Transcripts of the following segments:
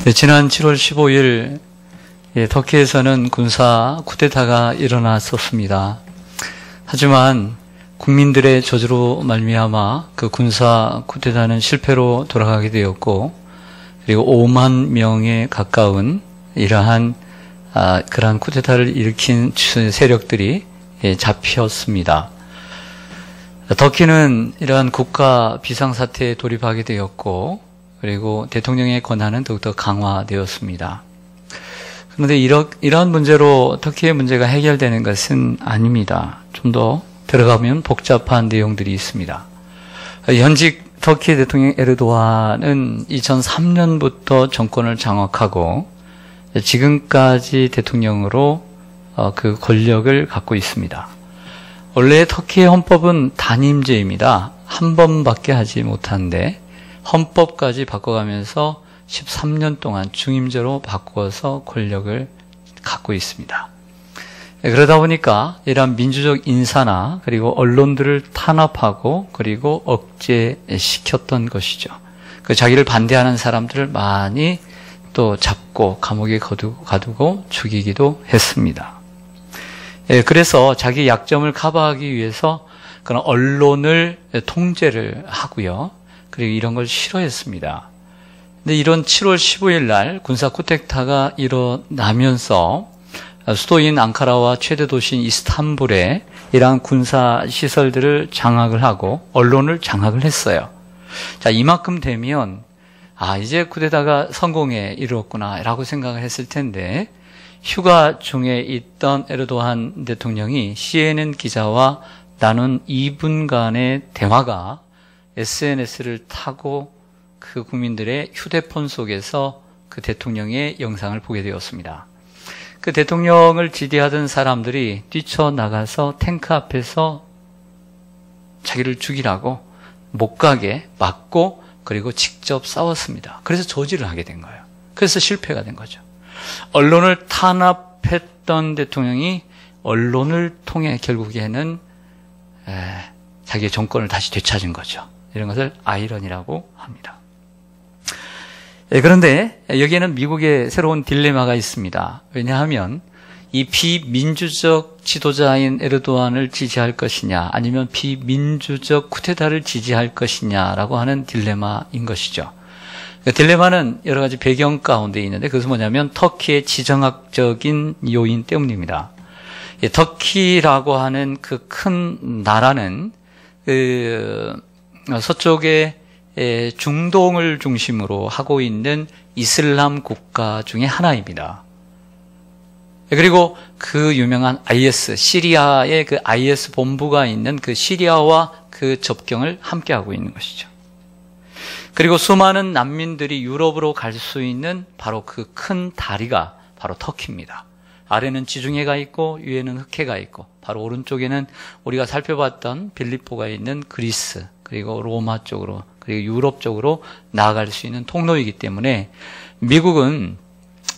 네, 지난 7월 15일 터키에서는 군사 쿠데타가 일어났었습니다. 하지만 국민들의 저주로 말미암아 그 군사 쿠데타는 실패로 돌아가게 되었고, 그리고 5만 명에 가까운 이러한 그러한 쿠데타를 일으킨 세력들이 잡혔습니다. 터키는 이러한 국가 비상사태에 돌입하게 되었고, 그리고 대통령의 권한은 더욱더 강화되었습니다. 그런데 이러한 문제로 터키의 문제가 해결되는 것은 아닙니다. 좀 더 들어가면 복잡한 내용들이 있습니다. 현직 터키 대통령 에르도안은 2003년부터 정권을 장악하고 지금까지 대통령으로 그 권력을 갖고 있습니다. 원래 터키의 헌법은 단임제입니다. 한 번밖에 하지 못하는데 헌법까지 바꿔가면서 13년 동안 중임제로 바꾸어서 권력을 갖고 있습니다. 그러다 보니까 이러한 민주적 인사나 그리고 언론들을 탄압하고 그리고 억제시켰던 것이죠. 그 자기를 반대하는 사람들을 많이 또 잡고 감옥에 가두고 죽이기도 했습니다. 그래서 자기 약점을 커버하기 위해서 그런 언론을 통제를 하고요. 그리고 이런 걸 싫어했습니다. 근데 이런 7월 15일 날 군사 쿠데타가 일어나면서 수도인 앙카라와 최대 도시인 이스탄불에 이러한 군사 시설들을 장악을 하고 언론을 장악을 했어요. 자, 이만큼 되면 이제 쿠데타가 성공에 이르렀구나 라고 생각을 했을 텐데, 휴가 중에 있던 에르도안 대통령이 CNN 기자와 나눈 2분간의 대화가 SNS를 타고 그 국민들의 휴대폰 속에서 그 대통령의 영상을 보게 되었습니다. 그 대통령을 지지하던 사람들이 뛰쳐나가서 탱크 앞에서 자기를 죽이라고 못 가게 막고 그리고 직접 싸웠습니다. 그래서 저지를 하게 된 거예요. 그래서 실패가 된 거죠. 언론을 탄압했던 대통령이 언론을 통해 결국에는 자기의 정권을 다시 되찾은 거죠. 이런 것을 아이러니라고 합니다. 그런데 여기에는 미국의 새로운 딜레마가 있습니다. 왜냐하면 이 비민주적 지도자인 에르도안을 지지할 것이냐 아니면 비민주적 쿠데타를 지지할 것이냐라고 하는 딜레마인 것이죠. 그 딜레마는 여러 가지 배경 가운데 있는데, 그것은 뭐냐면 터키의 지정학적인 요인 때문입니다. 터키라고 하는 그 큰 나라는 서쪽에 중동을 중심으로 하고 있는 이슬람 국가 중에 하나입니다. 그리고 그 유명한 IS, 시리아의 그 IS 본부가 있는 그 시리아와 그 접경을 함께하고 있는 것이죠. 그리고 수많은 난민들이 유럽으로 갈 수 있는 바로 그 큰 다리가 바로 터키입니다. 아래는 지중해가 있고 위에는 흑해가 있고, 바로 오른쪽에는 우리가 살펴봤던 빌립보가 있는 그리스, 그리고 로마 쪽으로, 그리고 유럽 쪽으로 나아갈 수 있는 통로이기 때문에 미국은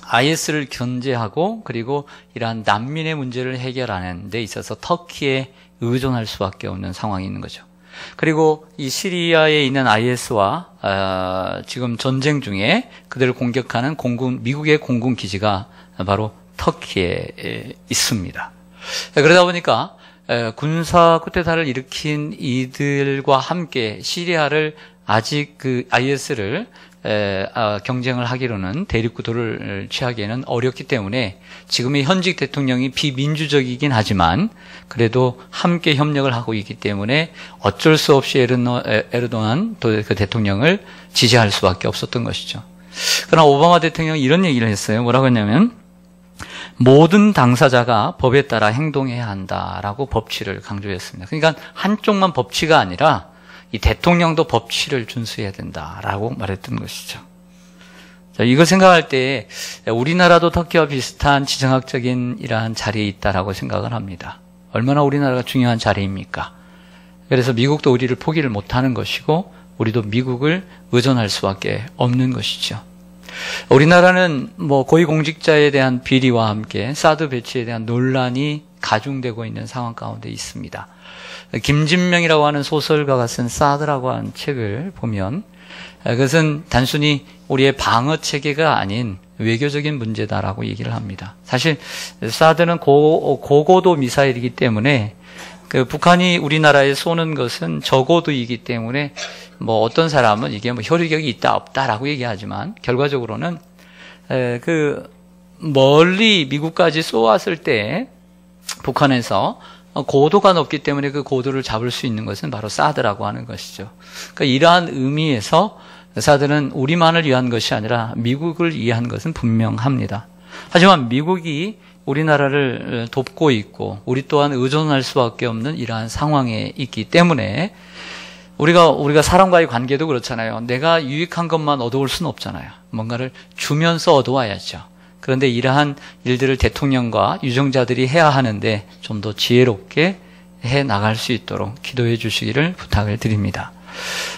IS를 견제하고 그리고 이러한 난민의 문제를 해결하는 데 있어서 터키에 의존할 수밖에 없는 상황이 있는 거죠. 그리고 이 시리아에 있는 IS와 지금 전쟁 중에 그들을 공격하는 미국의 공군 기지가 바로 터키에 있습니다. 그러다 보니까 군사 쿠데타를 일으킨 이들과 함께 시리아를 아직 그 IS를 경쟁을 하기로는 대립구도를 취하기에는 어렵기 때문에 지금의 현직 대통령이 비민주적이긴 하지만 그래도 함께 협력을 하고 있기 때문에 어쩔 수 없이 에르도안 그 대통령을 지지할 수밖에 없었던 것이죠. 그러나 오바마 대통령이 이런 얘기를 했어요. 뭐라고 했냐면, 모든 당사자가 법에 따라 행동해야 한다라고 법치를 강조했습니다. 그러니까 한쪽만 법치가 아니라 이 대통령도 법치를 준수해야 된다라고 말했던 것이죠. 자, 이걸 생각할 때 우리나라도 터키와 비슷한 지정학적인 이러한 자리에 있다라고 생각을 합니다. 얼마나 우리나라가 중요한 자리입니까? 그래서 미국도 우리를 포기를 못하는 것이고 우리도 미국을 의존할 수밖에 없는 것이죠. 우리나라는 고위공직자에 대한 비리와 함께 사드 배치에 대한 논란이 가중되고 있는 상황 가운데 있습니다. 김진명이라고 하는 소설가가 쓴 사드라고 하는 책을 보면 그것은 단순히 우리의 방어 체계가 아닌 외교적인 문제다라고 얘기를 합니다. 사실 사드는 고고도 미사일이기 때문에 그 북한이 우리나라에 쏘는 것은 저고도이기 때문에 뭐 어떤 사람은 이게 뭐 효력이 있다 없다라고 얘기하지만 결과적으로는 그 멀리 미국까지 쏘았을 때 북한에서 고도가 높기 때문에 그 고도를 잡을 수 있는 것은 바로 사드라고 하는 것이죠. 그러니까 이러한 의미에서 사드는 우리만을 위한 것이 아니라 미국을 위한 것은 분명합니다. 하지만 미국이 우리나라를 돕고 있고 우리 또한 의존할 수밖에 없는 이러한 상황에 있기 때문에 우리가 사람과의 관계도 그렇잖아요. 내가 유익한 것만 얻어올 수는 없잖아요. 뭔가를 주면서 얻어와야죠. 그런데 이러한 일들을 대통령과 유정자들이 해야 하는데 좀 더 지혜롭게 해 나갈 수 있도록 기도해 주시기를 부탁을 드립니다.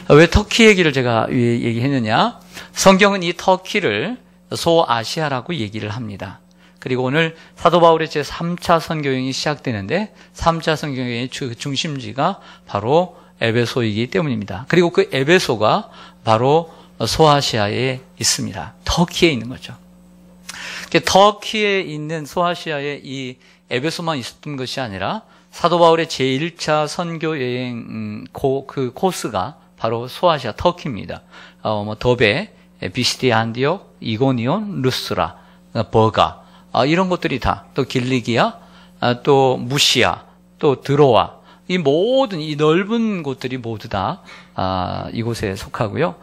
왜 터키 얘기를 제가 얘기했느냐? 성경은 이 터키를 소아시아라고 얘기를 합니다. 그리고 오늘 사도 바울의 제3차 선교여행이 시작되는데 3차 선교여행의 중심지가 바로 에베소이기 때문입니다. 그리고 그 에베소가 바로 소아시아에 있습니다. 터키에 있는 거죠. 터키에 있는 소아시아에 이 에베소만 있었던 것이 아니라 사도 바울의 제1차 선교여행 그 코스가 바로 소아시아 터키입니다. 더베, 비시디 안디옥, 이고니온, 루스라, 버가 이런 것들이 다 또 길리기아, 또 무시아, 또 드로아 이 모든 이 넓은 곳들이 모두 다 이곳에 속하고요.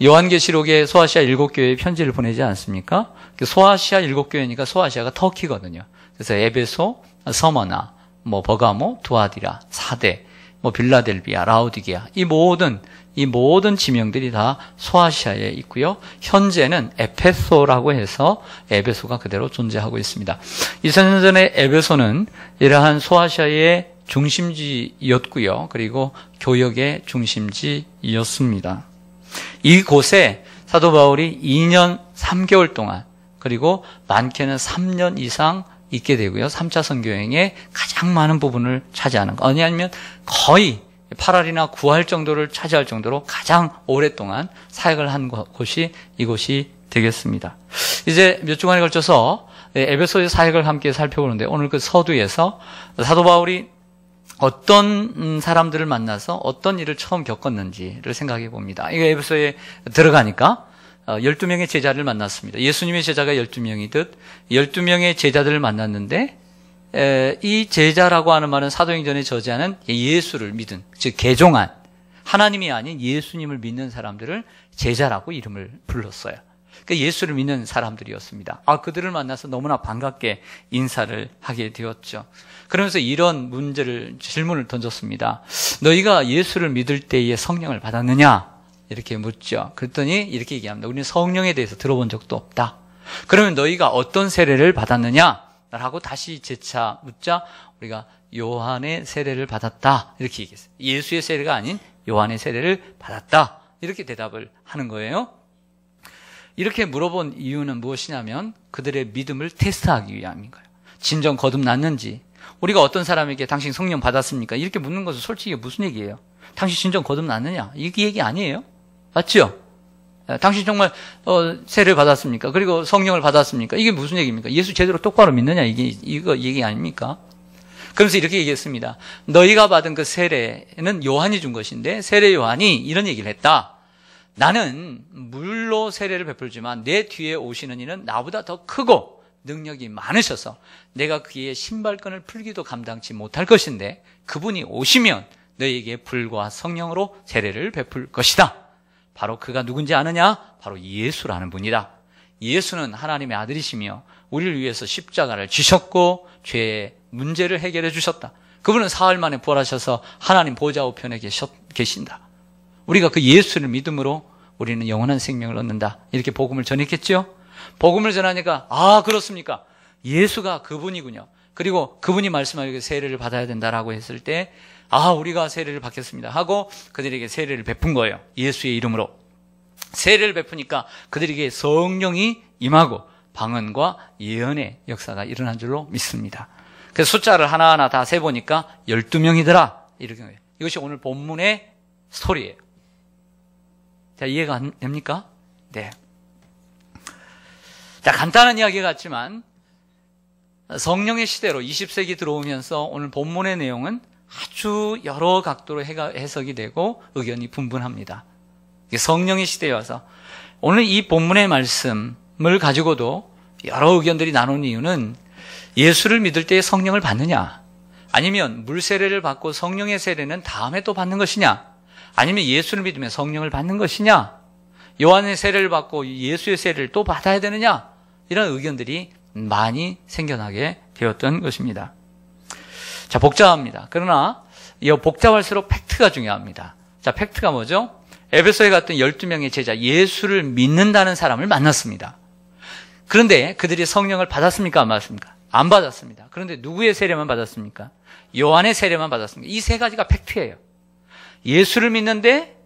요한계시록에 소아시아 7교회에 편지를 보내지 않습니까? 소아시아 7교회니까 소아시아가 터키거든요. 그래서 에베소, 서머나, 버가모, 두아디라, 사데, 빌라델비아, 라우디게아 이 모든 지명들이 다 소아시아에 있고요. 현재는 에페소라고 해서 에베소가 그대로 존재하고 있습니다. 2000년 전에 에베소는 이러한 소아시아의 중심지였고요. 그리고 교역의 중심지였습니다. 이곳에 사도 바울이 2년 3개월 동안 그리고 많게는 3년 이상 있게 되고요. 3차 선교여행의 가장 많은 부분을 차지하는 거. 아니면 거의 8할이나 9할 정도를 차지할 정도로 가장 오랫동안 사역을 한 곳이 이곳이 되겠습니다. 이제 몇 주간에 걸쳐서 에베소의 사역을 함께 살펴보는데 오늘 그 서두에서 사도 바울이 어떤 사람들을 만나서 어떤 일을 처음 겪었는지를 생각해 봅니다. 이거 에베소에 들어가니까 12명의 제자를 만났습니다. 예수님의 제자가 12명이듯 12명의 제자들을 만났는데 이 제자라고 하는 말은 사도행전에 저지하는 예수를 믿은, 즉 개종한 하나님이 아닌 예수님을 믿는 사람들을 제자라고 이름을 불렀어요. 그러니까 예수를 믿는 사람들이었습니다. 그들을 만나서 너무나 반갑게 인사를 하게 되었죠. 그러면서 이런 질문을 던졌습니다. 너희가 예수를 믿을 때에 성령을 받았느냐? 이렇게 묻죠. 그랬더니 이렇게 얘기합니다. 우리는 성령에 대해서 들어본 적도 없다. 그러면 너희가 어떤 세례를 받았느냐? 라고 다시 재차 묻자 우리가 요한의 세례를 받았다. 이렇게 얘기했어요. 예수의 세례가 아닌 요한의 세례를 받았다. 이렇게 대답을 하는 거예요. 이렇게 물어본 이유는 무엇이냐면 그들의 믿음을 테스트하기 위함인 거예요. 진정 거듭났는지. 우리가 어떤 사람에게 당신 성령 받았습니까? 이렇게 묻는 것은 솔직히 무슨 얘기예요? 당신 진정 거듭났느냐? 이 얘기 아니에요? 맞죠? 당신 정말 세례를 받았습니까? 그리고 성령을 받았습니까? 이게 무슨 얘기입니까? 예수 제대로 똑바로 믿느냐? 이거 얘기 아닙니까? 그러면서 이렇게 얘기했습니다. 너희가 받은 그 세례는 요한이 준 것인데 세례 요한이 이런 얘기를 했다. 나는 물로 세례를 베풀지만 내 뒤에 오시는 이는 나보다 더 크고 능력이 많으셔서 내가 그의 신발끈을 풀기도 감당치 못할 것인데 그분이 오시면 너희에게 불과 성령으로 세례를 베풀 것이다. 바로 그가 누군지 아느냐? 바로 예수라는 분이다. 예수는 하나님의 아들이시며 우리를 위해서 십자가를 지셨고 죄의 문제를 해결해 주셨다. 그분은 사흘 만에 부활하셔서 하나님 보좌 우편에 계신다. 우리가 그 예수를 믿음으로 우리는 영원한 생명을 얻는다. 이렇게 복음을 전했겠죠? 복음을 전하니까 그렇습니까? 예수가 그분이군요. 그리고 그분이 말씀하기를 세례를 받아야 된다라고 했을 때 우리가 세례를 받겠습니다 하고 그들에게 세례를 베푼 거예요. 예수의 이름으로. 세례를 베푸니까 그들에게 성령이 임하고 방언과 예언의 역사가 일어난 줄로 믿습니다. 그래서 숫자를 하나하나 다 세보니까 12명이더라. 이렇게 거예요. 이것이 오늘 본문의 스토리예요. 자, 이해가 됩니까? 네. 자, 간단한 이야기 같지만 성령의 시대로 20세기 들어오면서 오늘 본문의 내용은 아주 여러 각도로 해석이 되고 의견이 분분합니다. 성령의 시대에 와서 오늘 이 본문의 말씀을 가지고도 여러 의견들이 나눈 이유는 예수를 믿을 때 성령을 받느냐, 아니면 물세례를 받고 성령의 세례는 다음에 또 받는 것이냐, 아니면 예수를 믿으면 성령을 받는 것이냐, 요한의 세례를 받고 예수의 세례를 또 받아야 되느냐, 이런 의견들이 많이 생겨나게 되었던 것입니다. 자, 복잡합니다. 그러나 이 복잡할수록 팩트가 중요합니다. 자, 팩트가 뭐죠? 에베소에 갔던 12명의 제자, 예수를 믿는다는 사람을 만났습니다. 그런데 그들이 성령을 받았습니까? 안 받았습니까? 안 받았습니다. 그런데 누구의 세례만 받았습니까? 요한의 세례만 받았습니다. 이 세 가지가 팩트예요. 예수를 믿는데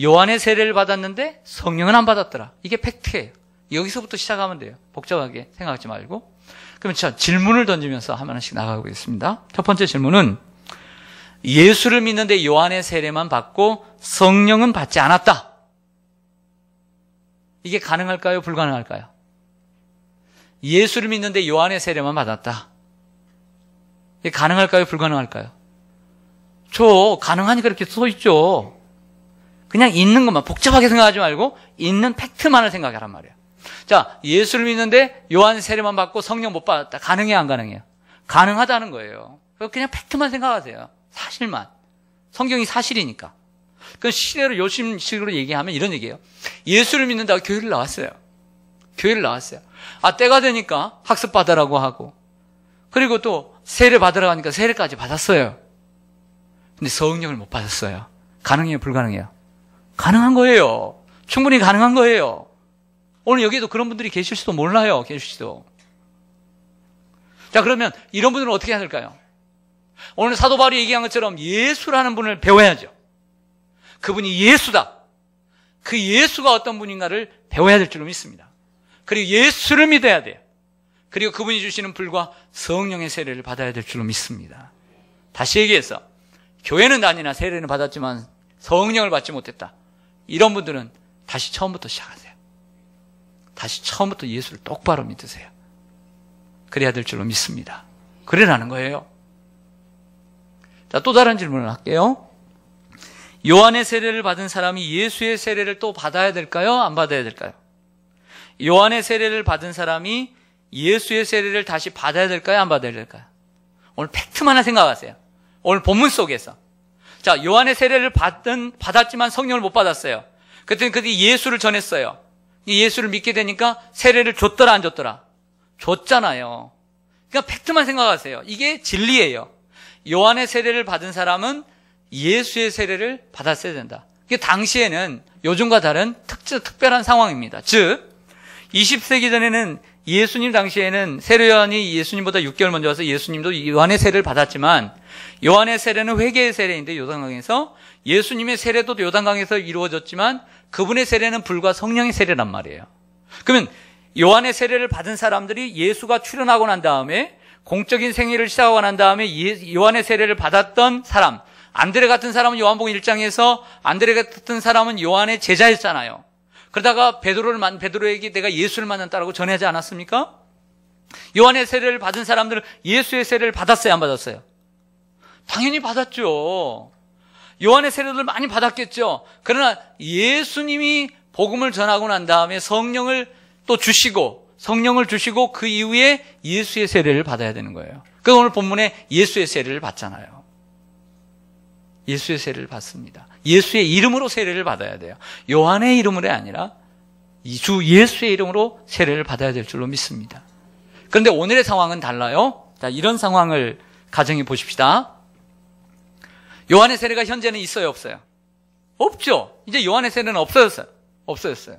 요한의 세례를 받았는데 성령은 안 받았더라. 이게 팩트예요. 여기서부터 시작하면 돼요. 복잡하게 생각하지 말고. 그러면 자, 질문을 던지면서 하나씩 나가보겠습니다. 첫 번째 질문은 예수를 믿는데 요한의 세례만 받고 성령은 받지 않았다. 이게 가능할까요? 불가능할까요? 예수를 믿는데 요한의 세례만 받았다. 이게 가능할까요? 불가능할까요? 가능하니까 이렇게 써있죠. 그냥 있는 것만, 복잡하게 생각하지 말고 있는 팩트만을 생각하란 말이에요. 자, 예수를 믿는데 요한 세례만 받고 성령 못 받았다. 가능해요, 안 가능해요? 가능하다는 거예요. 그냥 팩트만 생각하세요. 사실만. 성경이 사실이니까. 그 시대로 요즘식으로 얘기하면 이런 얘기예요. 예수를 믿는다고 교회를 나왔어요. 교회를 나왔어요. 때가 되니까 학습 받으라고 하고, 그리고 또 세례 받으라고 하니까 세례까지 받았어요. 근데 성령을 못 받았어요. 가능해요, 불가능해요? 가능한 거예요. 충분히 가능한 거예요. 오늘 여기에도 그런 분들이 계실 수도 몰라요. 계실 수도. 자, 그러면 이런 분들은 어떻게 해야 될까요? 오늘 사도 바울이 얘기한 것처럼 예수라는 분을 배워야죠. 그분이 예수다. 그 예수가 어떤 분인가를 배워야 될 줄로 믿습니다. 그리고 예수를 믿어야 돼요. 그리고 그분이 주시는 불과 성령의 세례를 받아야 될 줄로 믿습니다. 다시 얘기해서 교회는 다니나 세례는 받았지만 성령을 받지 못했다. 이런 분들은 다시 처음부터 시작하세요. 다시 처음부터 예수를 똑바로 믿으세요. 그래야 될 줄로 믿습니다. 그래라는 거예요. 자, 또 다른 질문을 할게요. 요한의 세례를 받은 사람이 예수의 세례를 또 받아야 될까요? 안 받아야 될까요? 요한의 세례를 받은 사람이 예수의 세례를 다시 받아야 될까요? 안 받아야 될까요? 오늘 팩트만 생각하세요. 오늘 본문 속에서. 자, 요한의 세례를 받았지만 성령을 못 받았어요. 그때는 그들이 예수를 전했어요. 예수를 믿게 되니까 세례를 줬더라, 안 줬더라? 줬잖아요. 그러니까 팩트만 생각하세요. 이게 진리예요. 요한의 세례를 받은 사람은 예수의 세례를 받았어야 된다. 이게 당시에는 요즘과 다른 특별한 상황입니다. 즉, 20세기 전에는 예수님 당시에는 세례 요한이 예수님보다 6개월 먼저 와서 예수님도 요한의 세례를 받았지만, 요한의 세례는 회개의 세례인데 요단강에서, 예수님의 세례도 요단강에서 이루어졌지만 그분의 세례는 불과 성령의 세례란 말이에요. 그러면 요한의 세례를 받은 사람들이 예수가 출현하고 난 다음에 공적인 생애를 시작하고 난 다음에 요한의 세례를 받았던 사람, 안드레 같은 사람은 요한복음 1장에서 안드레 같은 사람은 요한의 제자였잖아요. 그러다가 베드로에게 내가 예수를 만났다라고 전하지 않았습니까? 요한의 세례를 받은 사람들은 예수의 세례를 받았어요, 안 받았어요? 당연히 받았죠. 요한의 세례를 많이 받았겠죠. 그러나 예수님이 복음을 전하고 난 다음에 성령을 주시고 그 이후에 예수의 세례를 받아야 되는 거예요. 그 오늘 본문에 예수의 세례를 받잖아요. 예수의 세례를 받습니다. 예수의 이름으로 세례를 받아야 돼요. 요한의 이름으로 아니라 주 예수의 이름으로 세례를 받아야 될 줄로 믿습니다. 그런데 오늘의 상황은 달라요. 자, 이런 상황을 가정해 보십시다. 요한의 세례가 현재는 있어요, 없어요? 없죠. 이제 요한의 세례는 없어졌어요.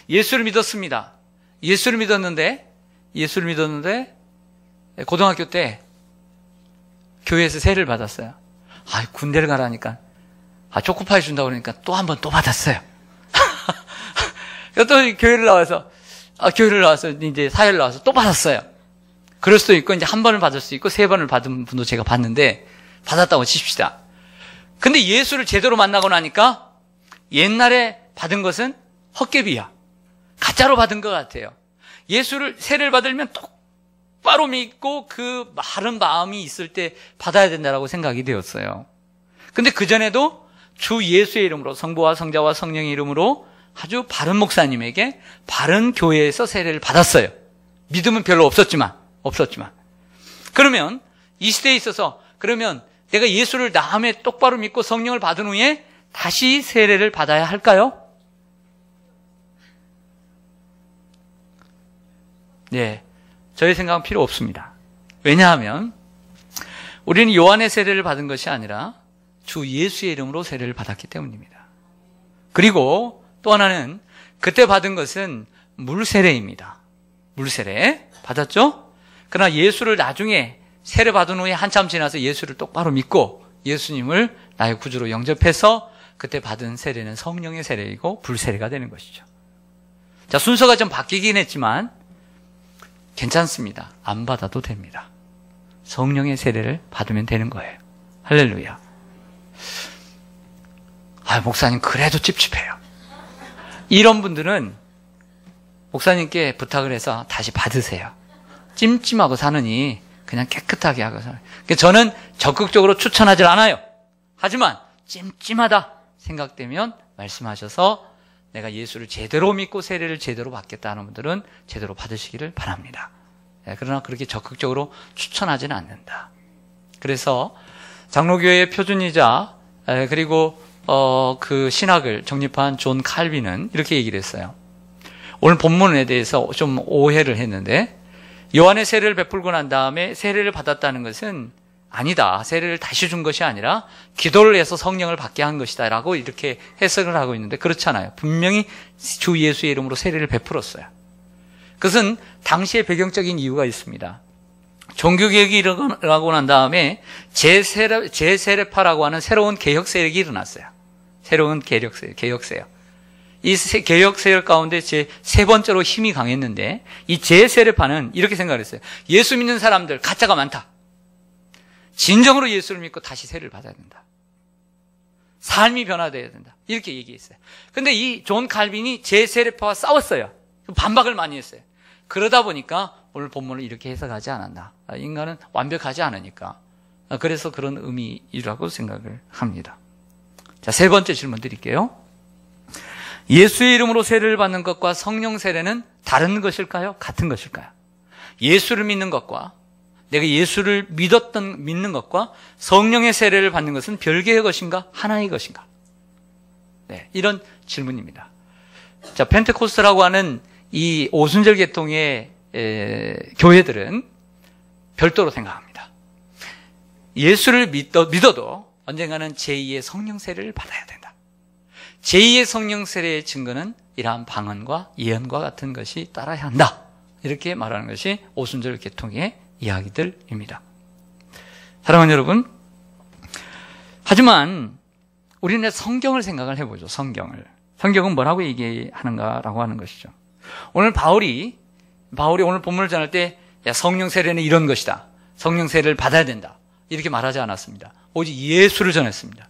예수를 믿었습니다. 예수를 믿었는데 고등학교 때 교회에서 세례를 받았어요. 군대를 가라니까 초코파이 준다고 그러니까 또 한 번 또 받았어요. 또 교회를 나와서 이제 사회를 나와서 또 받았어요. 그럴 수도 있고 이제 한 번을 받을 수 있고 세 번을 받은 분도 제가 봤는데 받았다고 칩시다. 근데 예수를 제대로 만나고 나니까 옛날에 받은 것은 헛개비야. 가짜로 받은 것 같아요. 예수를 세례를 받으면 똑바로 믿고 그 바른 마음이 있을 때 받아야 된다고 생각이 되었어요. 근데 그전에도 주 예수의 이름으로, 성부와 성자와 성령의 이름으로 아주 바른 목사님에게 바른 교회에서 세례를 받았어요. 믿음은 별로 없었지만. 그러면 이 시대에 있어서 그러면 내가 예수를 다음에 똑바로 믿고 성령을 받은 후에 다시 세례를 받아야 할까요? 네, 저의 생각은 필요 없습니다. 왜냐하면 우리는 요한의 세례를 받은 것이 아니라 주 예수의 이름으로 세례를 받았기 때문입니다. 그리고 또 하나는 그때 받은 것은 물세례입니다. 물세례 받았죠? 그러나 예수를 나중에 세례 받은 후에 한참 지나서 예수를 똑바로 믿고 예수님을 나의 구주로 영접해서 그때 받은 세례는 성령의 세례이고 불세례가 되는 것이죠. 자, 순서가 좀 바뀌긴 했지만 괜찮습니다. 안 받아도 됩니다. 성령의 세례를 받으면 되는 거예요. 할렐루야. 목사님 그래도 찝찝해요. 이런 분들은 목사님께 부탁을 해서 다시 받으세요. 찜찜하고 사느니 그냥 깨끗하게 하고 살아요. 저는 적극적으로 추천하지 않아요. 하지만 찜찜하다 생각되면 말씀하셔서 내가 예수를 제대로 믿고 세례를 제대로 받겠다 하는 분들은 제대로 받으시기를 바랍니다. 그러나 그렇게 적극적으로 추천하지는 않는다. 그래서 장로교회의 표준이자 그리고 그 신학을 정립한 존 칼빈은 이렇게 얘기를 했어요. 오늘 본문에 대해서 좀 오해를 했는데 요한의 세례를 베풀고 난 다음에 세례를 받았다는 것은 아니다. 세례를 다시 준 것이 아니라 기도를 해서 성령을 받게 한 것이다 라고 이렇게 해석을 하고 있는데 그렇잖아요. 분명히 주 예수의 이름으로 세례를 베풀었어요. 그것은 당시의 배경적인 이유가 있습니다. 종교개혁이 일어나고 난 다음에 재세례파라고 하는 새로운 개혁 세력이 일어났어요. 새로운 개혁 세력. 이 개혁 세력 가운데 제 세 번째로 힘이 강했는데 이 재세례파는 이렇게 생각을 했어요. 예수 믿는 사람들 가짜가 많다. 진정으로 예수를 믿고 다시 세례를 받아야 된다. 삶이 변화되어야 된다. 이렇게 얘기했어요. 근데 이 존 칼빈이 재세례파와 싸웠어요. 반박을 많이 했어요. 그러다 보니까 오늘 본문을 이렇게 해석하지 않았나. 인간은 완벽하지 않으니까. 그래서 그런 의미라고 생각을 합니다. 자, 세 번째 질문 드릴게요. 예수의 이름으로 세례를 받는 것과 성령 세례는 다른 것일까요? 같은 것일까요? 예수를 믿는 것과 내가 예수를 믿는 것과 성령의 세례를 받는 것은 별개의 것인가? 하나의 것인가? 네, 이런 질문입니다. 자, 펜테코스트라고 하는 이 오순절 계통의 교회들은 별도로 생각합니다. 예수를 믿어도 언젠가는 제2의 성령 세례를 받아야 된다. 제2의 성령 세례의 증거는 이러한 방언과 예언과 같은 것이 따라야 한다. 이렇게 말하는 것이 오순절 계통의 이야기들입니다. 사랑하는 여러분, 하지만 우리는 성경을 생각을 해보죠. 성경은 뭐라고 얘기하는가라고 하는 것이죠. 오늘 바울이 오늘 본문을 전할 때 성령 세례는 이런 것이다. 성령 세례를 받아야 된다. 이렇게 말하지 않았습니다. 오직 예수를 전했습니다.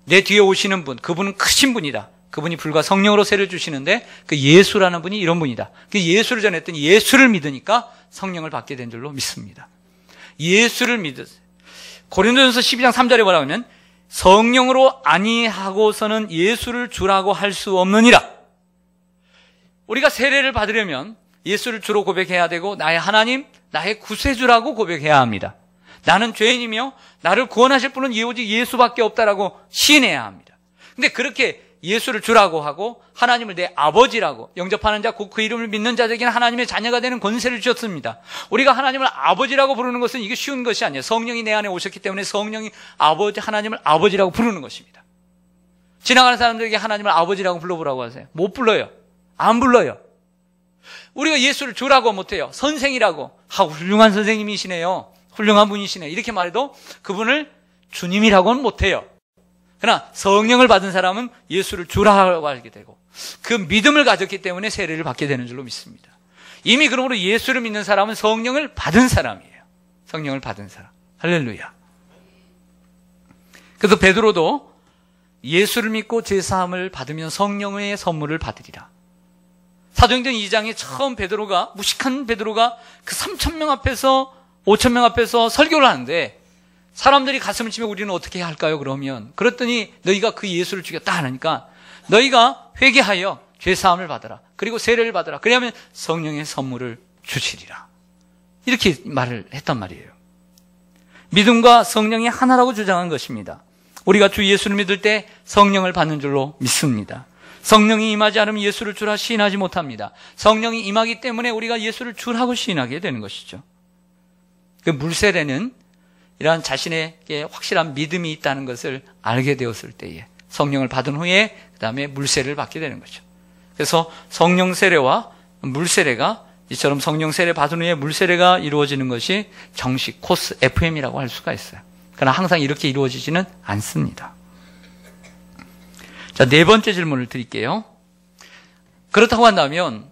내 뒤에 오시는 분, 그분은 크신 분이다. 그분이 불과 성령으로 세례를 주시는데 그 예수라는 분이 이런 분이다. 그 예수를 전했더니 예수를 믿으니까 성령을 받게 된 줄로 믿습니다. 예수를 믿으세요. 고린도전서 12장 3절에 뭐라고 하면 성령으로 아니하고서는 예수를 주라고 할 수 없느니라. 우리가 세례를 받으려면 예수를 주로 고백해야 되고 나의 하나님, 나의 구세주라고 고백해야 합니다. 나는 죄인이며 나를 구원하실 분은 오직 예수밖에 없다라고 시인해야 합니다. 근데 그렇게 예수를 주라고 하고 하나님을 내 아버지라고 영접하는 자, 그 이름을 믿는 자에게는 하나님의 자녀가 되는 권세를 주셨습니다. 우리가 하나님을 아버지라고 부르는 것은 이게 쉬운 것이 아니에요. 성령이 내 안에 오셨기 때문에 성령이 하나님을 아버지라고 부르는 것입니다. 지나가는 사람들에게 하나님을 아버지라고 불러보라고 하세요. 못 불러요. 안 불러요. 우리가 예수를 주라고 못해요. 선생이라고. 훌륭한 선생님이시네요. 훌륭한 분이시네. 이렇게 말해도 그분을 주님이라고는 못해요. 그러나 성령을 받은 사람은 예수를 주라고 알게 되고 그 믿음을 가졌기 때문에 세례를 받게 되는 줄로 믿습니다. 이미 그러므로 예수를 믿는 사람은 성령을 받은 사람이에요. 성령을 받은 사람. 할렐루야. 그래서 베드로도 예수를 믿고 죄사함을 받으면 성령의 선물을 받으리라. 사도행전 2장에 처음 베드로가, 무식한 베드로가 그 3,000명 앞에서 5,000명 앞에서 설교를 하는데 사람들이 가슴을 치며 우리는 어떻게 해야 할까요? 그랬더니 너희가 그 예수를 죽였다 하니까 너희가 회개하여 죄사함을 받아라. 그리고 세례를 받아라. 그러면 성령의 선물을 주시리라. 이렇게 말을 했단 말이에요. 믿음과 성령이 하나라고 주장한 것입니다. 우리가 주 예수를 믿을 때 성령을 받는 줄로 믿습니다. 성령이 임하지 않으면 예수를 주라 시인하지 못합니다. 성령이 임하기 때문에 우리가 예수를 주라고 시인하게 되는 것이죠. 그 물세례는 이러한 자신에게 확실한 믿음이 있다는 것을 알게 되었을 때에 성령을 받은 후에 그 다음에 물세례를 받게 되는 거죠. 그래서 성령 세례와 물세례가 이처럼 성령 세례 받은 후에 물세례가 이루어지는 것이 정식 코스 FM이라고 할 수가 있어요. 그러나 항상 이렇게 이루어지지는 않습니다. 자, 네 번째 질문을 드릴게요. 그렇다고 한다면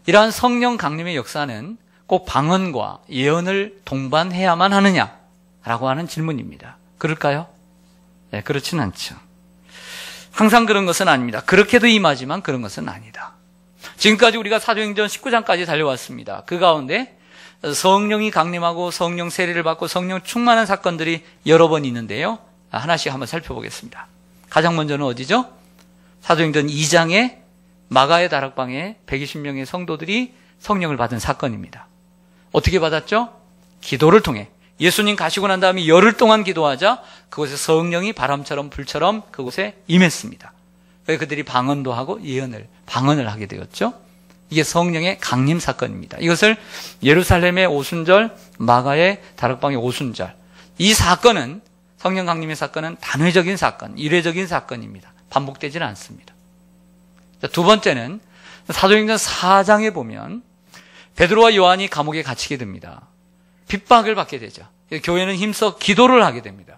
이러한 성령 강림의 역사는 꼭 방언과 예언을 동반해야만 하느냐라고 하는 질문입니다. 그럴까요? 네, 그렇지는 않죠. 항상 그런 것은 아닙니다. 그렇게도 임하지만 그런 것은 아니다. 지금까지 우리가 사도행전 19장까지 달려왔습니다. 그 가운데 성령이 강림하고 성령 세례를 받고 성령 충만한 사건들이 여러 번 있는데요. 하나씩 한번 살펴보겠습니다. 가장 먼저는 어디죠? 사도행전 2장에 마가의 다락방에 120명의 성도들이 성령을 받은 사건입니다. 어떻게 받았죠? 기도를 통해. 예수님 가시고 난 다음에 열흘 동안 기도하자 그곳에 성령이 바람처럼 불처럼 그곳에 임했습니다. 그래서 그들이 방언도 하고 방언을 하게 되었죠. 이게 성령의 강림 사건입니다. 이것을 예루살렘의 오순절, 마가의 다락방의 오순절. 이 사건은, 성령 강림의 사건은 단회적인 사건, 일회적인 사건입니다. 반복되지는 않습니다. 두 번째는 사도행전 4장에 보면 베드로와 요한이 감옥에 갇히게 됩니다. 핍박을 받게 되죠. 교회는 힘써 기도를 하게 됩니다.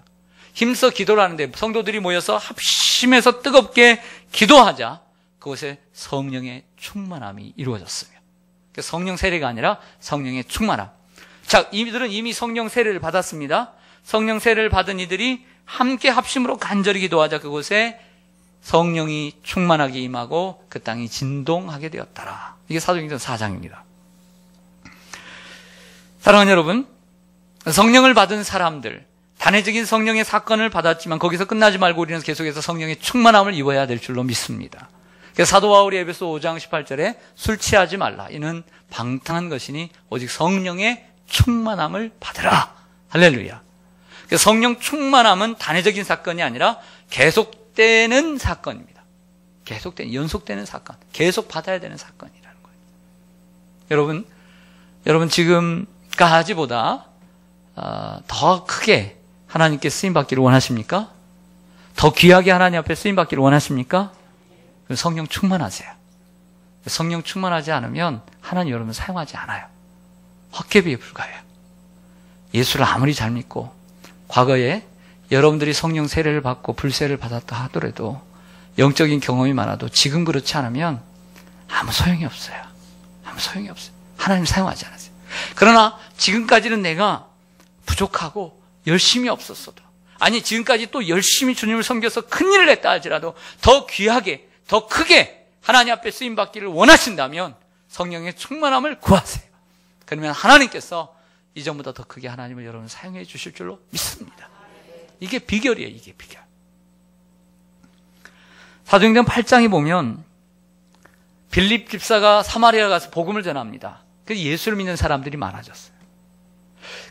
힘써 기도를 하는데 성도들이 모여서 합심해서 뜨겁게 기도하자 그곳에 성령의 충만함이 이루어졌으며, 성령 세례가 아니라 성령의 충만함. 자, 이들은 이미 성령 세례를 받았습니다. 성령 세례를 받은 이들이 함께 합심으로 간절히 기도하자 그곳에 성령이 충만하게 임하고 그 땅이 진동하게 되었더라. 이게 사도행전 4장입니다. 사랑하는 여러분, 성령을 받은 사람들, 단회적인 성령의 사건을 받았지만 거기서 끝나지 말고 우리는 계속해서 성령의 충만함을 입어야 될 줄로 믿습니다. 그래서 사도 바울이 에베소 5장 18절에 술 취하지 말라. 이는 방탕한 것이니 오직 성령의 충만함을 받으라. 할렐루야. 그래서 성령 충만함은 단회적인 사건이 아니라 계속되는 사건입니다. 연속되는 사건. 계속 받아야 되는 사건이라는 거예요. 여러분 지금까지보다 더 크게 하나님께 쓰임받기를 원하십니까? 더 귀하게 하나님 앞에 쓰임받기를 원하십니까? 성령 충만하세요. 성령 충만하지 않으면 하나님 여러분 사용하지 않아요. 헛개비에 불과해요. 예수를 아무리 잘 믿고 과거에 여러분들이 성령 세례를 받고 불세를 받았다 하더라도 영적인 경험이 많아도 지금 그렇지 않으면 아무 소용이 없어요. 하나님 사용하지 않으세요. 그러나 지금까지는 내가 부족하고 열심히 없었어도, 아니 지금까지 또 열심히 주님을 섬겨서 큰일을 했다 할지라도 더 귀하게 더 크게 하나님 앞에 쓰임받기를 원하신다면 성령의 충만함을 구하세요. 그러면 하나님께서 이전보다 더 크게 하나님을 여러분 사용해 주실 줄로 믿습니다. 이게 비결이에요. 이게 비결. 사도행전 8장에 보면 빌립 집사가 사마리아 가서 복음을 전합니다. 그래서 예수를 믿는 사람들이 많아졌어요.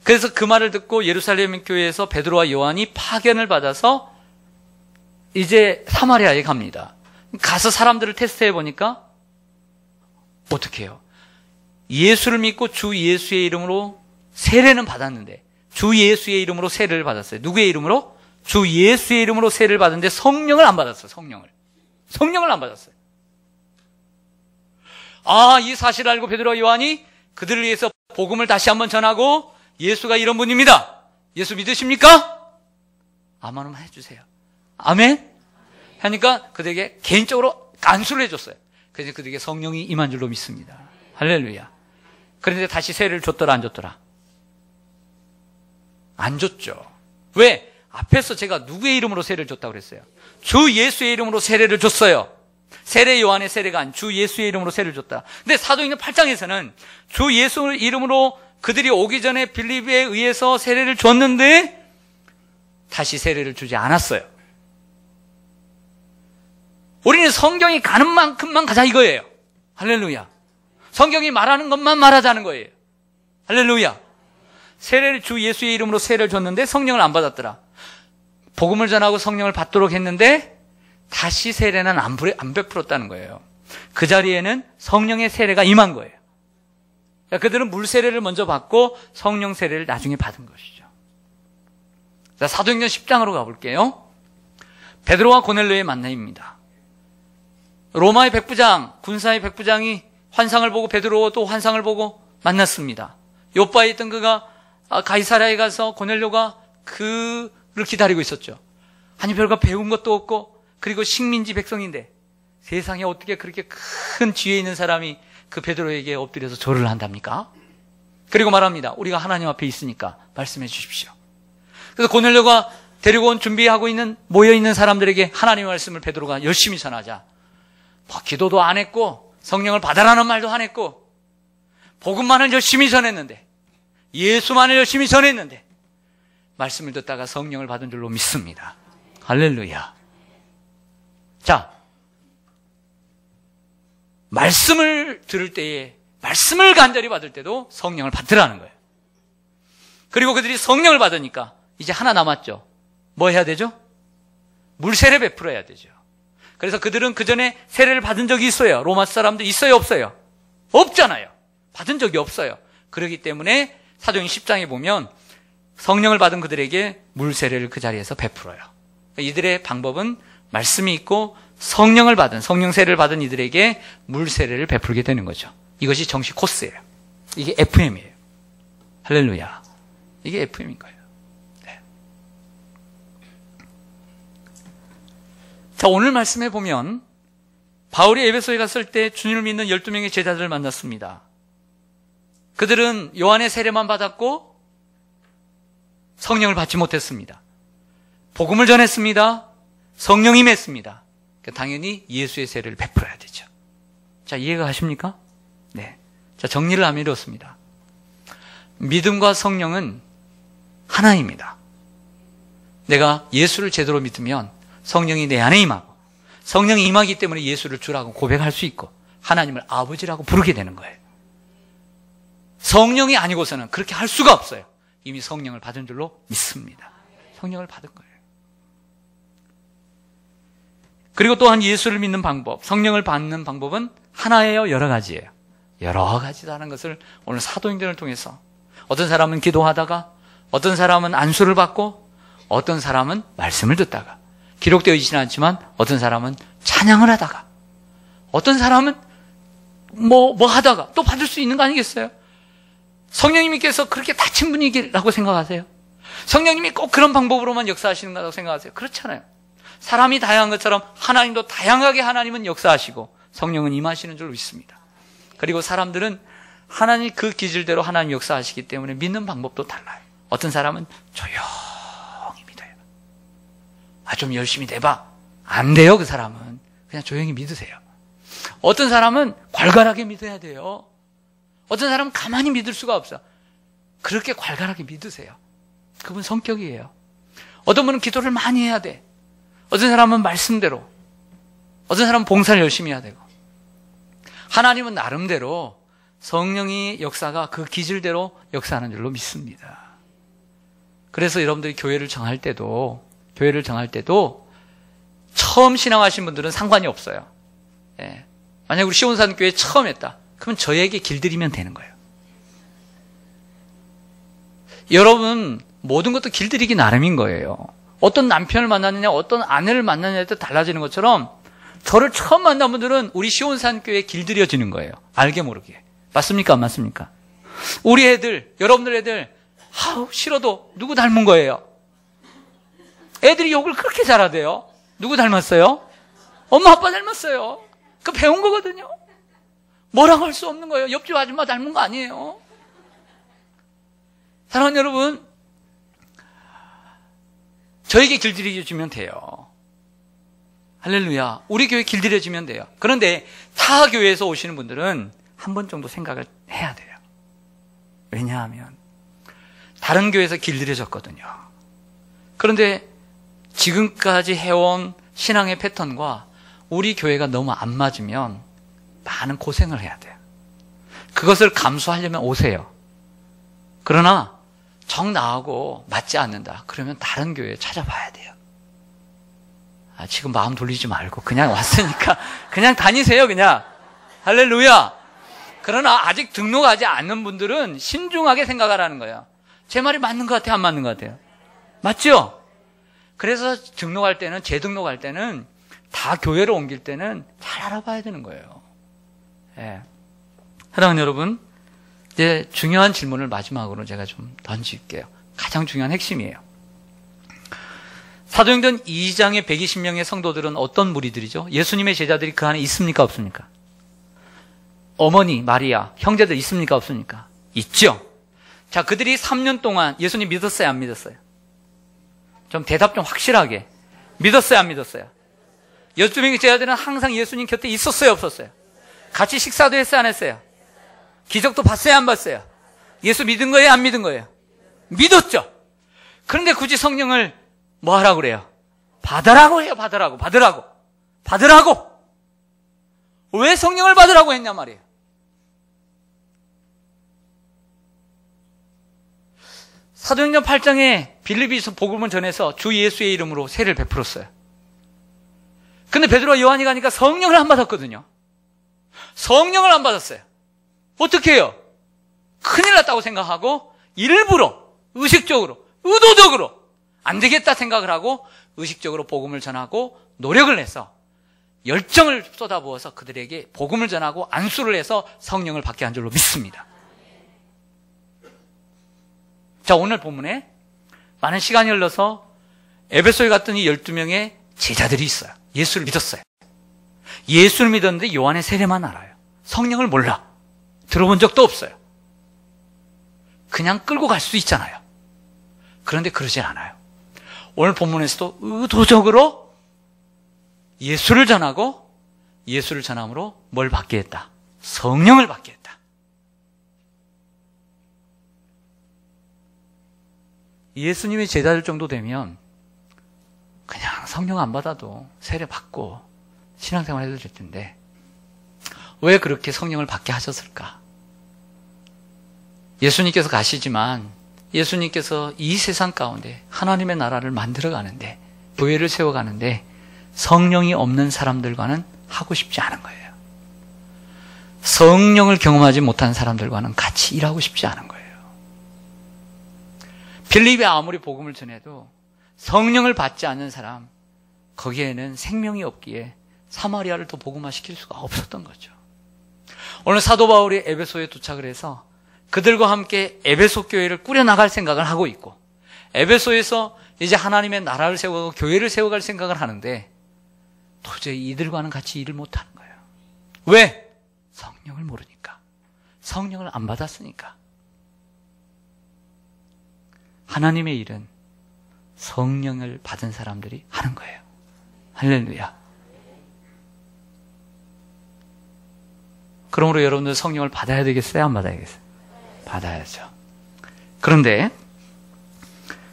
그래서 그 말을 듣고 예루살렘 교회에서 베드로와 요한이 파견을 받아서 이제 사마리아에 갑니다. 가서 사람들을 테스트해 보니까 어떻게 해요? 예수를 믿고 주 예수의 이름으로 세례는 받았는데, 주 예수의 이름으로 세례를 받았어요. 누구의 이름으로? 주 예수의 이름으로 세례를 받았는데 성령을 안 받았어요. 성령을 안 받았어요. 이 사실을 알고 베드로와 요한이 그들을 위해서 복음을 다시 한번 전하고 예수가 이런 분입니다. 예수 믿으십니까? 아멘만 해주세요. 아멘? 하니까 그들에게 개인적으로 안수를 해줬어요. 그래서 그들에게 성령이 임한 줄로 믿습니다. 할렐루야. 그런데 다시 세례를 줬더라 안 줬더라? 안 줬죠. 왜? 앞에서 제가 누구의 이름으로 세례를 줬다고 그랬어요? 주 예수의 이름으로 세례를 줬어요. 세례 요한의 세례가 아닌 주 예수의 이름으로 세례를 줬다. 근데 사도행전 8장에서는 주 예수 이름으로 그들이 오기 전에 빌립에 의해서 세례를 줬는데 다시 세례를 주지 않았어요. 우리는 성경이 가는 만큼만 가자 이거예요. 할렐루야. 성경이 말하는 것만 말하자는 거예요. 할렐루야. 세례를 주 예수의 이름으로 세례를 줬는데 성령을 안 받았더라. 복음을 전하고 성령을 받도록 했는데 다시 세례는 안 베풀었다는 거예요. 그 자리에는 성령의 세례가 임한 거예요. 그들은 물 세례를 먼저 받고 성령 세례를 나중에 받은 것이죠. 자, 사도행전 10장으로 가볼게요. 베드로와 고넬료의 만남입니다. 로마의 백부장, 군사의 백부장이 환상을 보고 베드로도 환상을 보고 만났습니다. 요바에 있던 그가 가이사랴에 가서 고넬료가 그를 기다리고 있었죠. 아니 별거 배운 것도 없고 그리고 식민지 백성인데 세상에 어떻게 그렇게 큰 지혜 있는 사람이 그 베드로에게 엎드려서 절을 한답니까? 그리고 말합니다. 우리가 하나님 앞에 있으니까 말씀해 주십시오. 그래서 고넬료가 데리고 온 준비하고 있는 모여있는 사람들에게 하나님의 말씀을 베드로가 열심히 전하자 기도도 안 했고 성령을 받아라는 말도 안 했고 복음만을 열심히 전했는데 예수만을 열심히 전했는데 말씀을 듣다가 성령을 받은 줄로 믿습니다. 할렐루야. 자, 말씀을 들을 때에 말씀을 간절히 받을 때도 성령을 받으라는 거예요. 그리고 그들이 성령을 받으니까 이제 하나 남았죠. 뭐 해야 되죠? 물세례 베풀어야 되죠. 그래서 그들은 그 전에 세례를 받은 적이 있어요. 로마 사람들 있어요, 없어요? 없잖아요. 받은 적이 없어요. 그렇기 때문에 사도행전 10장에 보면 성령을 받은 그들에게 물세례를 그 자리에서 베풀어요. 이들의 방법은 말씀이 있고 성령을 받은, 성령 세례를 받은 이들에게 물세례를 베풀게 되는 거죠. 이것이 정식 코스예요. 이게 FM이에요. 할렐루야. 이게 FM인 거예요. 네. 자, 오늘 말씀해 보면 바울이 에베소에 갔을 때 주님을 믿는 12명의 제자들을 만났습니다. 그들은 요한의 세례만 받았고 성령을 받지 못했습니다. 복음을 전했습니다. 성령이 임했습니다. 당연히 예수의 세례를 베풀어야 되죠. 자, 이해가 가십니까? 네. 자, 정리를 하면 이렇습니다. 믿음과 성령은 하나입니다. 내가 예수를 제대로 믿으면 성령이 내 안에 임하고 성령이 임하기 때문에 예수를 주라고 고백할 수 있고 하나님을 아버지라고 부르게 되는 거예요. 성령이 아니고서는 그렇게 할 수가 없어요. 이미 성령을 받은 줄로 믿습니다. 성령을 받은 거예요. 그리고 또한 예수를 믿는 방법, 성령을 받는 방법은 하나예요, 여러 가지예요? 여러 가지라는 것을 오늘 사도행전을 통해서 어떤 사람은 기도하다가 어떤 사람은 안수를 받고 어떤 사람은 말씀을 듣다가 기록되어 있지는 않지만 어떤 사람은 찬양을 하다가 어떤 사람은 뭐 하다가 또 받을 수 있는 거 아니겠어요? 성령님께서 그렇게 닫힌 분위기라고 생각하세요? 성령님이 꼭 그런 방법으로만 역사하시는 거라고 생각하세요? 그렇잖아요. 사람이 다양한 것처럼 하나님도 다양하게 하나님은 역사하시고 성령은 임하시는 줄 믿습니다. 그리고 사람들은 하나님 그 기질대로 하나님 역사하시기 때문에 믿는 방법도 달라요. 어떤 사람은 조용히 믿어요. 좀 열심히 내봐. 안 돼요, 그 사람은. 그냥 조용히 믿으세요. 어떤 사람은 괄괄하게 믿어야 돼요. 어떤 사람은 가만히 믿을 수가 없어. 그렇게 괄괄하게 믿으세요. 그분 성격이에요. 어떤 분은 기도를 많이 해야 돼. 어떤 사람은 말씀대로, 어떤 사람은 봉사를 열심히 해야 되고, 하나님은 나름대로 성령의 역사가 그 기질대로 역사하는 줄로 믿습니다. 그래서 여러분들이 교회를 정할 때도 처음 신앙하신 분들은 상관이 없어요. 예. 만약 우리 시온산 교회 처음 했다. 그러면 저에게 길들이면 되는 거예요. 여러분 모든 것도 길들이기 나름인 거예요. 어떤 남편을 만나느냐, 어떤 아내를 만나느냐에 따라 달라지는 것처럼 저를 처음 만난 분들은 우리 시온산 교회에 길들여지는 거예요. 알게 모르게. 맞습니까? 안 맞습니까? 우리 애들, 여러분들 애들 싫어도 누구 닮은 거예요? 애들이 욕을 그렇게 잘하대요. 누구 닮았어요? 엄마 아빠 닮았어요. 그 배운 거거든요. 뭐라고 할 수 없는 거예요. 옆집 아줌마 닮은 거 아니에요. 사랑하는 여러분, 저에게 길들여주면 돼요. 할렐루야. 우리 교회 길들여주면 돼요. 그런데 타 교회에서 오시는 분들은 한 번 정도 생각을 해야 돼요. 왜냐하면 다른 교회에서 길들여졌거든요. 그런데 지금까지 해온 신앙의 패턴과 우리 교회가 너무 안 맞으면 많은 고생을 해야 돼요. 그것을 감수하려면 오세요. 그러나 정 나하고 맞지 않는다. 그러면 다른 교회 찾아봐야 돼요. 지금 마음 돌리지 말고 그냥 왔으니까 그냥 다니세요. 그냥. 할렐루야. 그러나 아직 등록하지 않는 분들은 신중하게 생각하라는 거예요. 제 말이 맞는 것 같아요? 안 맞는 것 같아요? 맞죠? 그래서 등록할 때는, 재등록할 때는 다 교회로 옮길 때는 잘 알아봐야 되는 거예요. 예. 사랑하는 여러분, 이제 중요한 질문을 마지막으로 제가 좀 던질게요. 가장 중요한 핵심이에요. 사도행전 2장의 120명의 성도들은 어떤 무리들이죠? 예수님의 제자들이 그 안에 있습니까? 없습니까? 어머니 마리아, 형제들 있습니까? 없습니까? 있죠. 자, 그들이 3년 동안 예수님 믿었어요? 안 믿었어요? 좀 대답 좀 확실하게. 믿었어요? 안 믿었어요? 12명의 제자들은 항상 예수님 곁에 있었어요? 없었어요? 같이 식사도 했어요? 안 했어요? 기적도 봤어요? 안 봤어요? 예수 믿은 거예요? 안 믿은 거예요? 믿었죠. 그런데 굳이 성령을 뭐 하라고 그래요? 받으라고 해요. 받으라고. 왜 성령을 받으라고 했냐 말이에요. 사도행전 8장에 빌립비서 복음을 전해서 주 예수의 이름으로 세례를 베풀었어요. 근데 베드로와 요한이 가니까 성령을 안 받았거든요. 성령을 안 받았어요. 어떻게 해요? 큰일 났다고 생각하고 일부러, 의식적으로, 의도적으로 안 되겠다 생각을 하고 의식적으로 복음을 전하고 노력을 내서 열정을 쏟아부어서 그들에게 복음을 전하고 안수를 해서 성령을 받게 한 줄로 믿습니다. 자, 오늘 본문에 많은 시간이 흘러서 에베소에 갔더니 12명의 제자들이 있어요. 예수를 믿었어요. 예수를 믿었는데 요한의 세례만 알아요. 성령을 몰라. 들어본 적도 없어요. 그냥 끌고 갈 수 있잖아요. 그런데 그러진 않아요. 오늘 본문에서도 의도적으로 예수를 전하고 예수를 전함으로 뭘 받게 했다? 성령을 받게 했다. 예수님의 제자들 정도 되면 그냥 성령 안 받아도 세례 받고 신앙생활 해도 될 텐데 왜 그렇게 성령을 받게 하셨을까? 예수님께서 가시지만 예수님께서 이 세상 가운데 하나님의 나라를 만들어가는데 교회를 세워가는데 성령이 없는 사람들과는 하고 싶지 않은 거예요. 성령을 경험하지 못한 사람들과는 같이 일하고 싶지 않은 거예요. 빌립이 아무리 복음을 전해도 성령을 받지 않는 사람, 거기에는 생명이 없기에 사마리아를 더 복음화시킬 수가 없었던 거죠. 오늘 사도 바울이 에베소에 도착을 해서 그들과 함께 에베소 교회를 꾸려나갈 생각을 하고 있고 에베소에서 이제 하나님의 나라를 세우고 교회를 세워갈 생각을 하는데 도저히 이들과는 같이 일을 못하는 거예요. 왜? 성령을 모르니까. 성령을 안 받았으니까. 하나님의 일은 성령을 받은 사람들이 하는 거예요. 할렐루야. 그러므로 여러분들 성령을 받아야 되겠어요? 안 받아야겠어요? 받아야죠. 그런데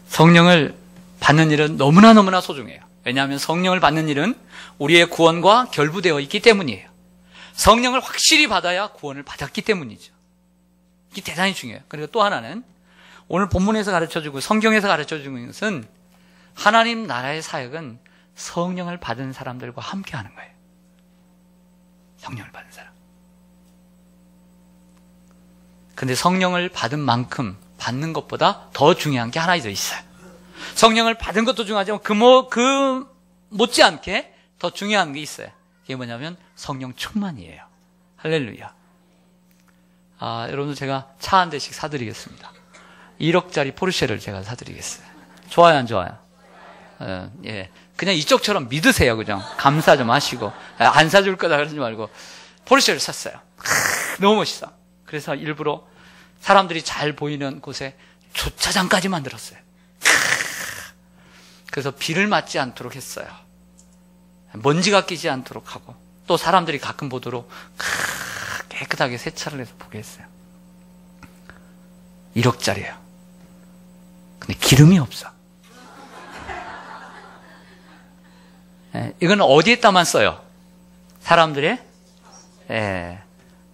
성령을 받는 일은 너무나 소중해요. 왜냐하면 성령을 받는 일은 우리의 구원과 결부되어 있기 때문이에요. 성령을 확실히 받아야 구원을 받았기 때문이죠. 이게 대단히 중요해요. 그리고 또 하나는 오늘 본문에서 가르쳐주고 성경에서 가르쳐주는 것은 하나님 나라의 사역은 성령을 받은 사람들과 함께 하는 거예요. 성령을 받은 사람. 근데 성령을 받은 만큼 받는 것보다 더 중요한 게 하나 더 있어요. 성령을 받은 것도 중요하지만 그 못지않게 더 중요한 게 있어요. 그게 뭐냐면 성령 충만이에요. 할렐루야. 여러분들 제가 차 한 대씩 사드리겠습니다. 1억짜리 포르쉐를 제가 사드리겠어요. 좋아요, 안 좋아요? 예. 그냥 이쪽처럼 믿으세요, 그죠? 감사 좀 하시고. 안 사줄 거다 그러지 말고. 포르쉐를 샀어요. 너무 멋있어. 그래서 일부러 사람들이 잘 보이는 곳에 주차장까지 만들었어요. 그래서 비를 맞지 않도록 했어요. 먼지가 끼지 않도록 하고, 또 사람들이 가끔 보도록 깨끗하게 세차를 해서 보게 했어요. 1억짜리예요. 근데 기름이 없어. 이건 어디에다만 써요? 사람들의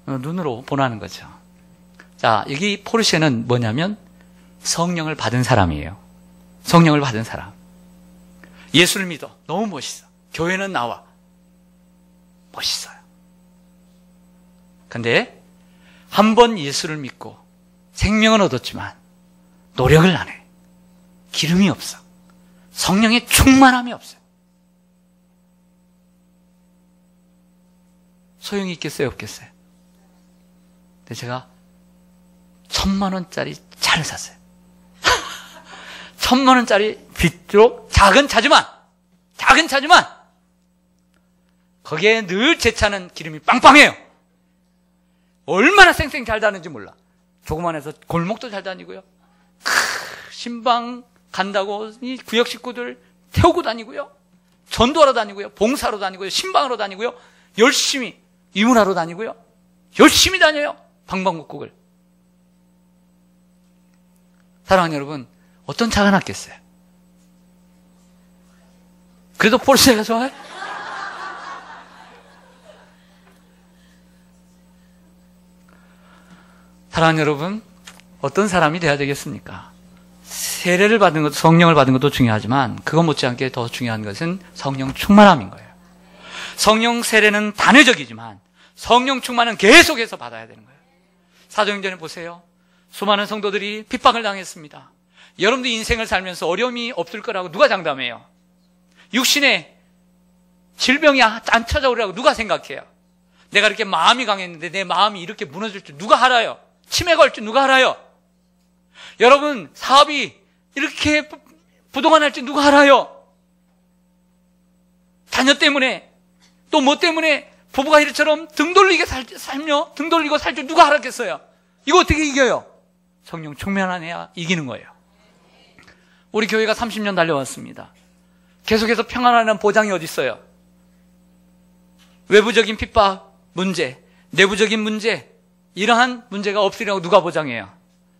눈으로 보라는 거죠. 자, 여기 포르쉐는 뭐냐면 성령을 받은 사람이에요. 성령을 받은 사람. 예수를 믿어. 너무 멋있어. 교회는 나와. 멋있어요. 근데 한 번 예수를 믿고 생명은 얻었지만 노력을 안 해. 기름이 없어. 성령의 충만함이 없어요. 소용이 있겠어요, 없겠어요? 근데 제가 1,000만 원짜리 차를 샀어요. 1,000만 원짜리 비록 작은 차지만 거기에 늘 제 차는 기름이 빵빵해요. 얼마나 쌩쌩 잘 다는지 몰라. 조그만해서 골목도 잘 다니고요. 신방 간다고 이 구역 식구들 태우고 다니고요. 전도하러 다니고요. 봉사하러 다니고요. 신방하러 다니고요. 열심히 이문하러 다니고요. 열심히 다녀요. 방방곡곡을. 사랑하는 여러분, 어떤 차가 낫겠어요? 그래도 포르쉐가 좋아요? 사랑하는 여러분, 어떤 사람이 돼야 되겠습니까? 세례를 받은 것도, 성령을 받은 것도 중요하지만 그것 못지않게 더 중요한 것은 성령 충만함인 거예요. 성령 세례는 단회적이지만 성령 충만은 계속해서 받아야 되는 거예요. 사도행전에 보세요. 수많은 성도들이 핍박을 당했습니다. 여러분도 인생을 살면서 어려움이 없을 거라고 누가 장담해요? 육신에 질병이 안 찾아오리라고 누가 생각해요? 내가 이렇게 마음이 강했는데 내 마음이 이렇게 무너질 줄 누가 알아요? 치매가 올 줄 누가 알아요? 여러분, 사업이 이렇게 부도가 날 줄 누가 알아요? 자녀 때문에, 또 뭐 때문에 부부가 이처럼 등 돌리고 살 줄 누가 알았겠어요? 이거 어떻게 이겨요? 성령 충만해야 이기는 거예요. 우리 교회가 30년 달려왔습니다. 계속해서 평안하는 보장이 어디 있어요? 외부적인 핍박 문제, 내부적인 문제, 이러한 문제가 없으리라고 누가 보장해요?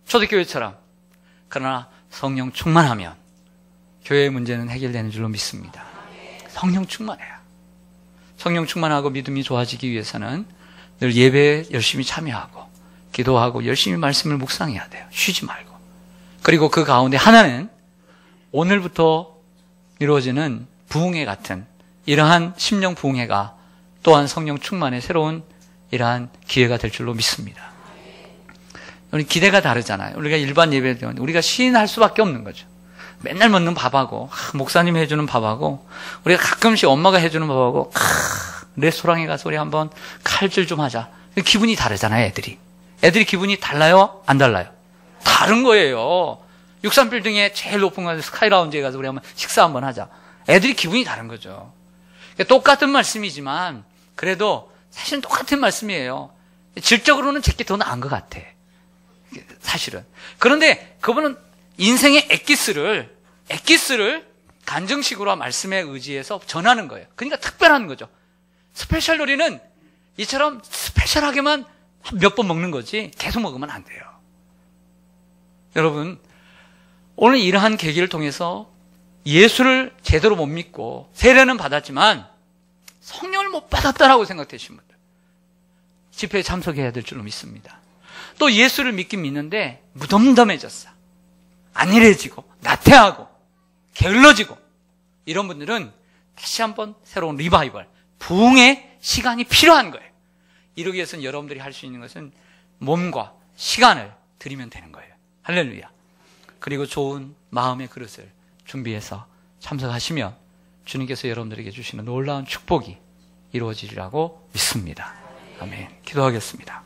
초대교회처럼. 그러나 성령 충만하면 교회의 문제는 해결되는 줄로 믿습니다. 성령 충만해요. 성령 충만하고 믿음이 좋아지기 위해서는 늘 예배에 열심히 참여하고 기도하고 열심히 말씀을 묵상해야 돼요. 쉬지 말고. 그리고 그 가운데 하나는 오늘부터 이루어지는 부흥회 같은 이러한 심령 부흥회가 또한 성령 충만의 새로운 이러한 기회가 될 줄로 믿습니다. 우리 기대가 다르잖아요. 우리가 일반 예배를 드리는데 우리가 시인할 수밖에 없는 거죠. 맨날 먹는 밥하고 목사님이 해주는 밥하고 우리가 가끔씩 엄마가 해주는 밥하고 레스토랑에 가서 우리 한번 칼질 좀 하자. 기분이 다르잖아요. 애들이 기분이 달라요? 안 달라요? 다른 거예요. 63빌딩에 제일 높은 곳 스카이라운지에 가서 우리 한번 식사 한번 하자. 애들이 기분이 다른 거죠. 똑같은 말씀이지만 그래도 사실은 똑같은 말씀이에요. 질적으로는 제게 더 나은 것 같아. 사실은. 그런데 그분은 인생의 엑기스를 간증식으로 말씀에 의지해서 전하는 거예요. 그러니까 특별한 거죠. 스페셜 요리는 이처럼 스페셜하게만 몇 번 먹는 거지 계속 먹으면 안 돼요. 여러분, 오늘 이러한 계기를 통해서 예수를 제대로 못 믿고 세례는 받았지만 성령을 못 받았다라고 생각되신 분들 집회에 참석해야 될 줄로 믿습니다. 또 예수를 믿긴 믿는데 무덤덤해졌어. 안일해지고 나태하고 게을러지고 이런 분들은 다시 한번 새로운 리바이벌, 부흥의 시간이 필요한 거예요. 이러기 위해서는 여러분들이 할 수 있는 것은 몸과 시간을 드리면 되는 거예요. 할렐루야. 그리고 좋은 마음의 그릇을 준비해서 참석하시면 주님께서 여러분들에게 주시는 놀라운 축복이 이루어지리라고 믿습니다. 아멘. 기도하겠습니다.